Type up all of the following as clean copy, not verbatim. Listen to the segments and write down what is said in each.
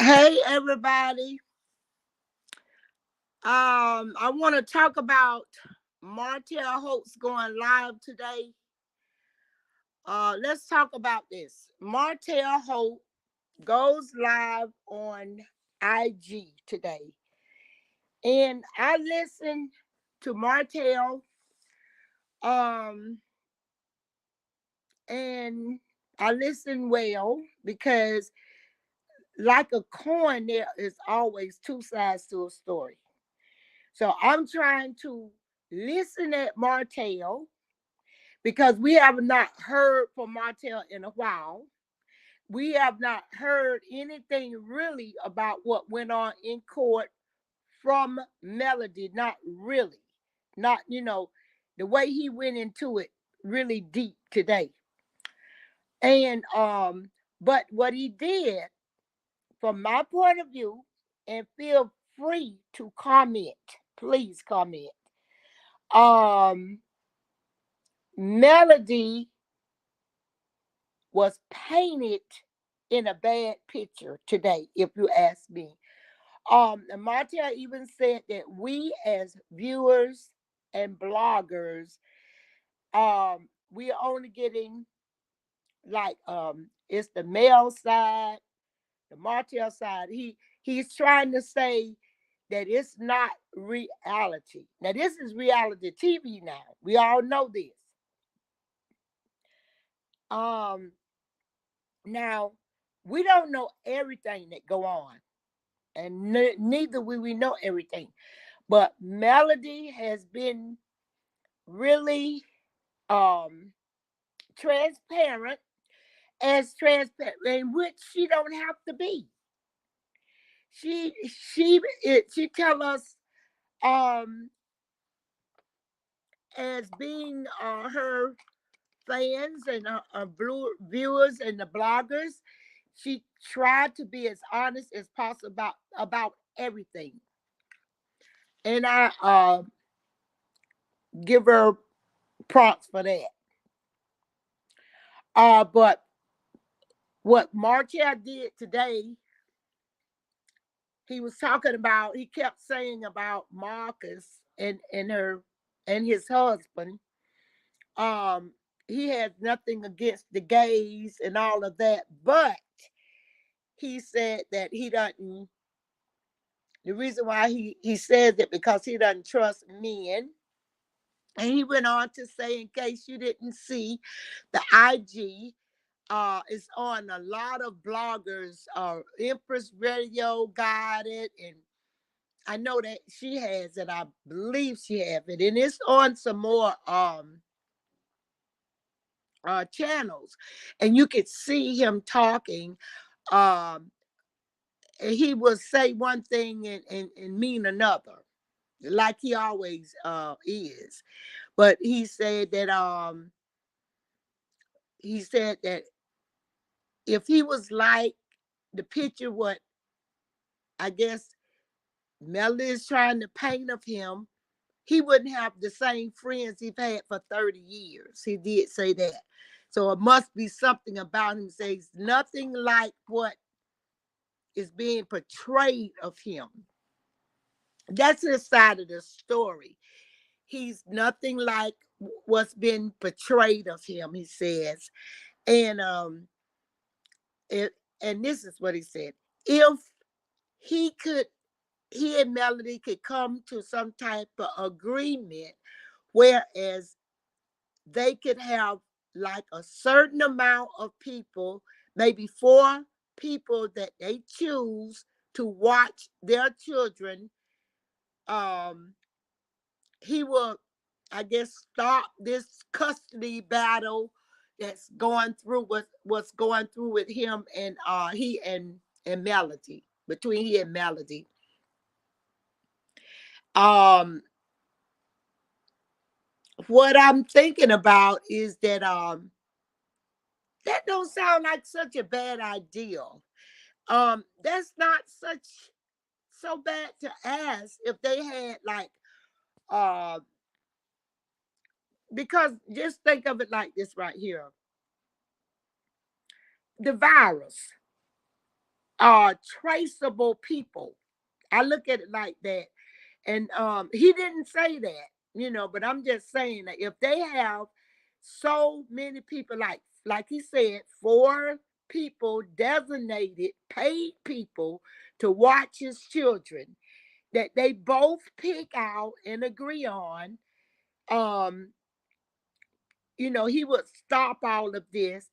Hey everybody. I want to talk about Martell Holt's going live today. Let's talk about this. Martell Holt goes live on IG today. And I listened to Martell um and I listened well because like a coin there is always two sides to a story. So I'm trying to listen at Martell because we have not heard from Martell in a while. We have not heard anything really about what went on in court from Melody. Not really. Not, the way he went into it really deep today. And but what he did, from my point of view, and feel free to comment. Please comment. Um Melody was painted in a bad picture today, if you ask me. And Martell even said that we as viewers and bloggers, we are only getting like it's the male side, the Martell side. He's trying to say that it's not reality. Now this is reality TV now. We all know this. Um Now we don't know everything that go on, and neither will we know everything. But Melody has been really um transparent, as transparent, in which she don't have to be. She tell us um as being her fans and blue viewers and the bloggers. She tried to be as honest as possible about everything, and I give her props for that. But what Martell did today, he was talking about. He kept saying about Marcus and her and his husband. Um, he has nothing against the gays and all of that, but he said that he doesn't. The reason why he says it because he doesn't trust men. And he went on to say, in case you didn't see, the IG is on a lot of bloggers. Empress Radio got it, and I know that she has it. I believe she have it, and it's on some more channels, and you could see him talking. Um, and he will say one thing and mean another, like he always is. But he said that if he was like the picture, what I guess Melody is trying to paint of him, he wouldn't have the same friends he's had for 30 years. He did say that. So it must be something about him. Says nothing like what is being portrayed of him. That's his side of the story. He's nothing like what's been portrayed of him, he says. And it, and this is what he said. If he could he and Melody could come to some type of agreement, whereas they could have like a certain amount of people, maybe 4 people that they choose to watch their children. um he will, I guess, stop this custody battle that's going through with what's going through with him and he and Melody, between he and Melody. um what I'm thinking about is that that don't sound like such a bad idea. That's not such so bad to ask if they had like uh because just think of it like this right here. The virus. are traceable people. I look at it like that. And he didn't say that, but I'm just saying that if they have so many people, like he said, 4 people designated, paid people to watch his children, that they both pick out and agree on, um, he would stop all of this.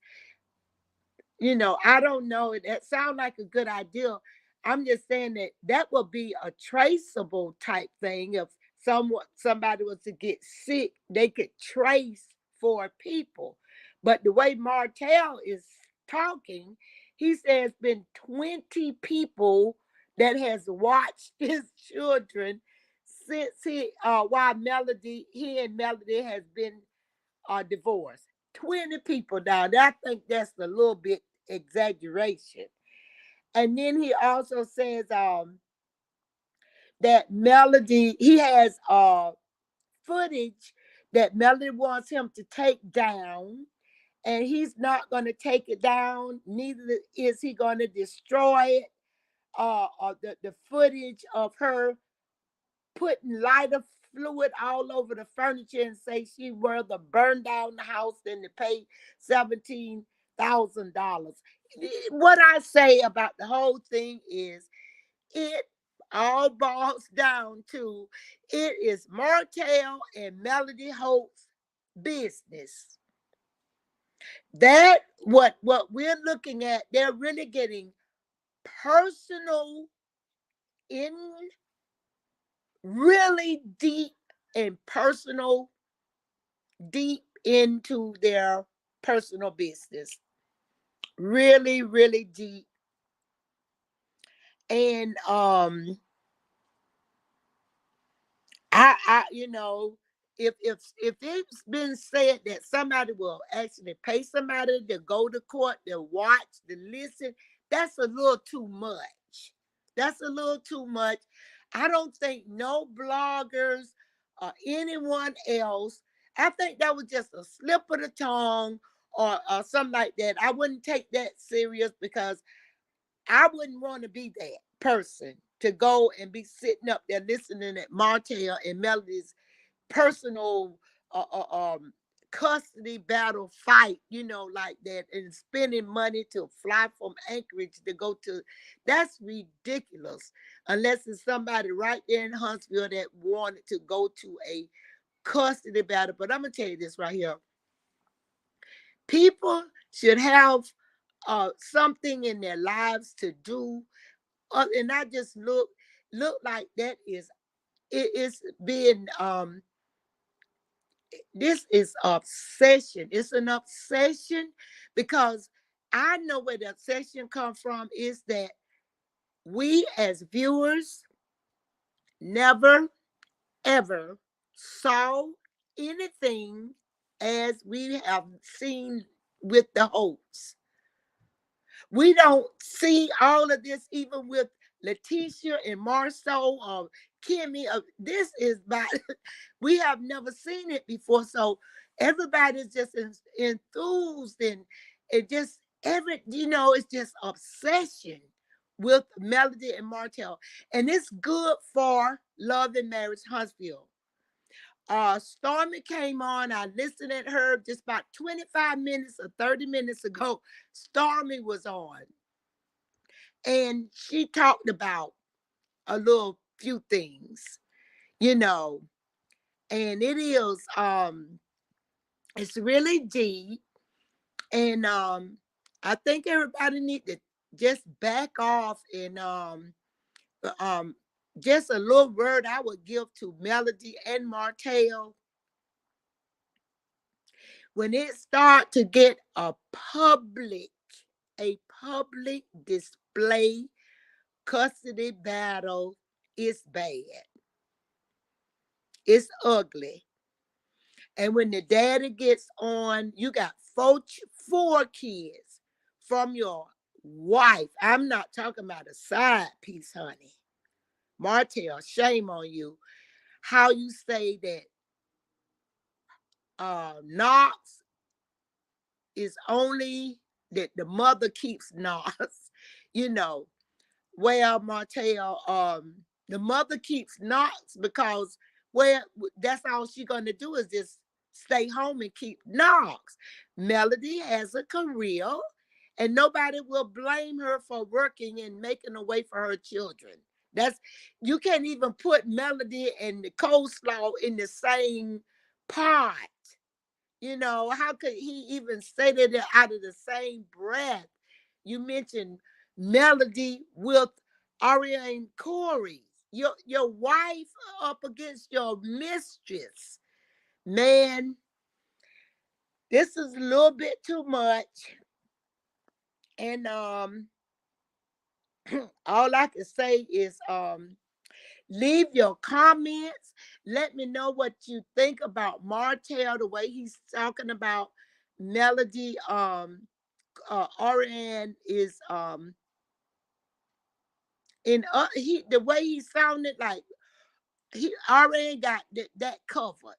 I don't know. That sounds like a good idea. I'm just saying that that would be a traceable type thing. If somebody was to get sick, they could trace 4 people. But the way Martell is talking, he says been 20 people that has watched his children since while he and Melody has been divorced. 20 people down there. I think that's a little bit exaggeration. And then he also says that Melody, he has footage that Melody wants him to take down, and he's not going to take it down. Neither is he going to destroy it. Or the footage of her putting lighter fluid all over the furniture and say she rather burn down the house than to pay $17,000. What I say about the whole thing is it all boils down to it is Martell and Melody Holt's business. That what we're looking at, they're really getting personal in really deep and personal, deep into their personal business. Really, really deep. And I if it's been said that somebody will actually pay somebody to go to court to watch, to listen, that's a little too much. That's a little too much. I don't think no bloggers or anyone else, I think that was just a slip of the tongue, or something like that. I wouldn't take that serious because I wouldn't want to be that person to go and be sitting up there listening at Martell and Melody's personal custody battle fight, like that, and spending money to fly from Anchorage to go to. That's ridiculous. Unless it's somebody right there in Huntsville that wanted to go to a custody battle. But I'm gonna tell you this right here: people should have something in their lives to do, and not just look like that is it is being this is obsession. It's an obsession because I know where the obsession comes from is that we as viewers never ever saw anything as we have seen with the Holts. We don't see all of this even with Letitia and Marceau or Kimmy. This is by we have never seen it before. So everybody's just enthused, and it just it's just obsession with Melody and Martell. And it's good for Love and Marriage Huntsville. Stormy came on. I listened at her just about 25 minutes or 30 minutes ago. Stormy was on, and she talked about a little few things, you know, and it's really deep, and I think everybody need to just back off, and um just a little word I would give to Melody and Martell: when it start to get a public display custody battle, it's bad. It's ugly. And when the daddy gets on, you got four kids from your wife. I'm not talking about a side piece, honey. Martell, shame on you. How you say that Knox is only that the mother keeps Knox, you know. well, Martell, the mother keeps knocks because, well, that's all she gonna do is just stay home and keep knocks. Melody has a career, and nobody will blame her for working and making a way for her children. That's you can't even put Melody and the coleslaw in the same pot. You know, how could he even say that they're out of the same breath? You mentioned Melody with Arionne Corey, your wife up against your mistress. Man, this is a little bit too much. And all I can say is leave your comments. Let me know what you think about Martell, the way he's talking about Melody. Ariane is in he the way he sounded like he already got that covered.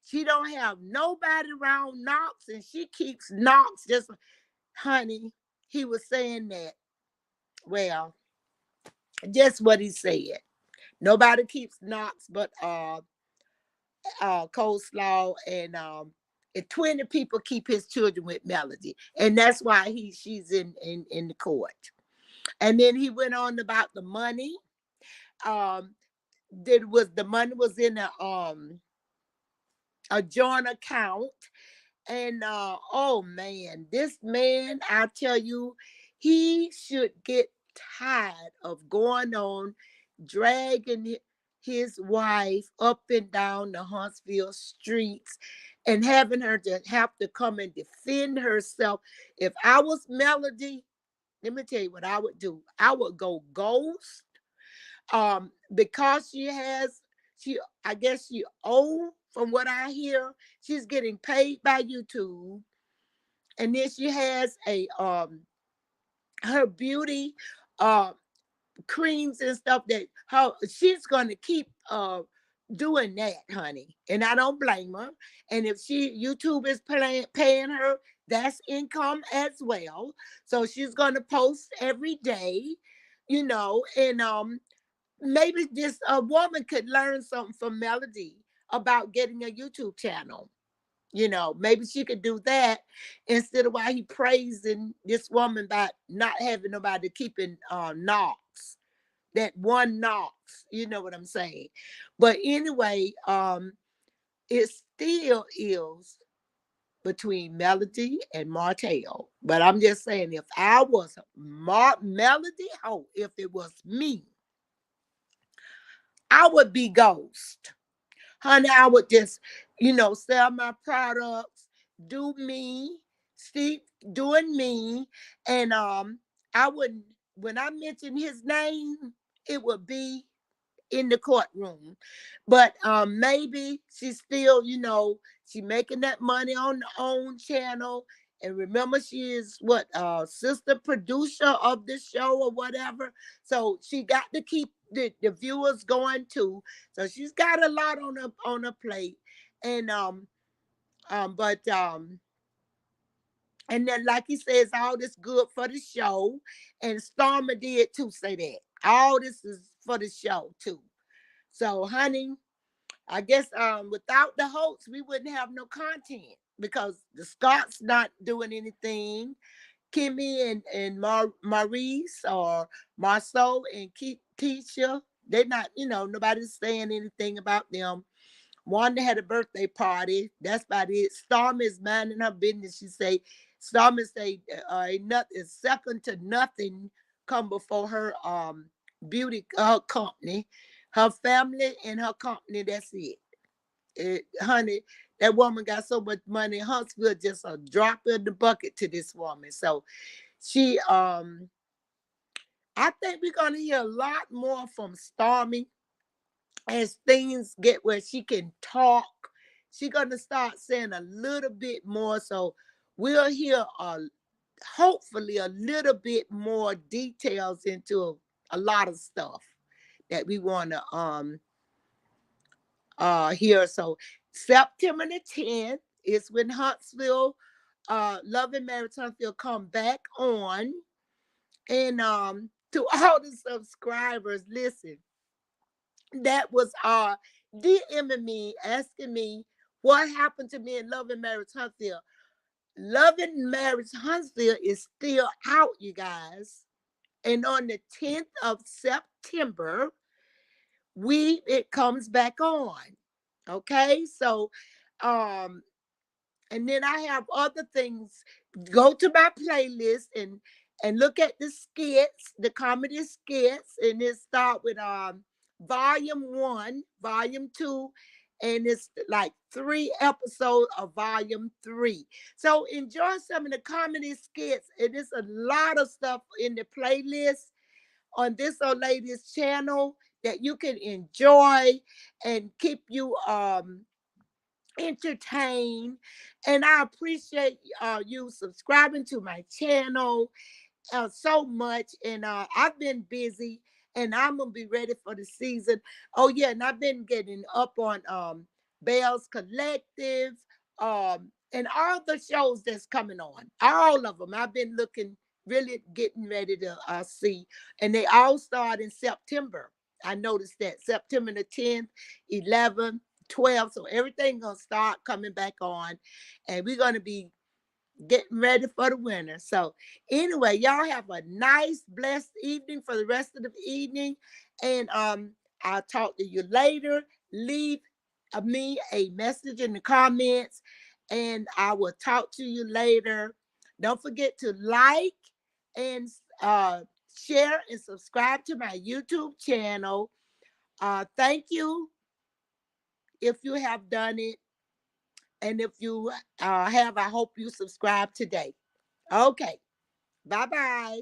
She don't have nobody around Knox, and she keeps Knox just honey. He was saying that. Well, just what he said. Nobody keeps Knox but coleslaw and 20 people keep his children with Melody. And that's why she's in the court. And then he went on about the money. Um the money was in a joint account. And oh man, this man, I tell you, he should get tired of going on dragging his wife up and down the Huntsville streets and having her to have to come and defend herself. If I was Melody, let me tell you what I would do. I would go ghost. Because she I guess she old from what I hear, she's getting paid by YouTube. And then she has a her beauty uh creams and stuff that her she's gonna keep doing that, honey. And I don't blame her. And if YouTube is paying her, that's income as well. So she's gonna post every day, and maybe this a woman could learn something from Melody about getting a YouTube channel. Maybe she could do that instead of why he praising this woman about not having nobody keeping knocks, that one knocks. You know what I'm saying? But anyway, it still is between Melody and Martell. But I'm just saying, if I was Melody Holt, if it was me, I would be ghost. Honey, I would just, sell my products, do me, see, doing me. And I wouldn't, when I mention his name, it would be in the courtroom. But maybe she's still, she making that money on her own channel. And remember, she is what sister producer of the show or whatever. So she got to keep the viewers going too. So she's got a lot on her plate. And but and then like he says, all this good for the show. And Stormer did too say that. All this is for the show too. So, honey, I guess without the Holts, we wouldn't have no content because the Scott's not doing anything. Kimmy and Maurice or Marceau and Keisha, they're not, nobody's saying anything about them. Wanda had a birthday party. That's about it. Storm is minding her business. Storm say, ain't nothing, second to nothing come before her beauty company, her family and her company. That's it. Honey, that woman got so much money. Huntsville just a drop in the bucket to this woman. So she, I think we're gonna hear a lot more from Stormy as things get where she can talk. She's gonna start saying a little bit more. So we'll hear hopefully a little bit more details into a lot of stuff that we want to here. So September the 10th is when Huntsville, Love and Marriage Huntsville come back on. And to all the subscribers. Listen, that was DMing me, asking me what happened to me in Love and Marriage Huntsville. Love and Marriage Huntsville is still out, you guys. And on the 10th of September, it comes back on. Okay, so um and then I have other things. Go to my playlist and look at the skits, the comedy skits, and it start with volume 1, volume 2, and it's like 3 episodes of volume 3. So enjoy some of the comedy skits. It is a lot of stuff in the playlist on this old lady's channel that you can enjoy and keep you entertained. And I appreciate you subscribing to my channel so much. And I've been busy, and I'm gonna be ready for the season. Oh yeah, and I've been getting up on Bell's Collective, and all the shows that's coming on. All of them. I've been looking, really getting ready to see, and they all start in September. I noticed that September the 10th, 11th, 12th. So everything gonna start coming back on, and we're gonna be getting ready for the winter. So anyway, y'all have a nice, blessed evening for the rest of the evening. And I'll talk to you later. Leave me a message in the comments, and I will talk to you later. Don't forget to like and share and subscribe to my YouTube channel. Thank you if you have done it. And if you have, I hope you subscribe today. Okay. Bye bye.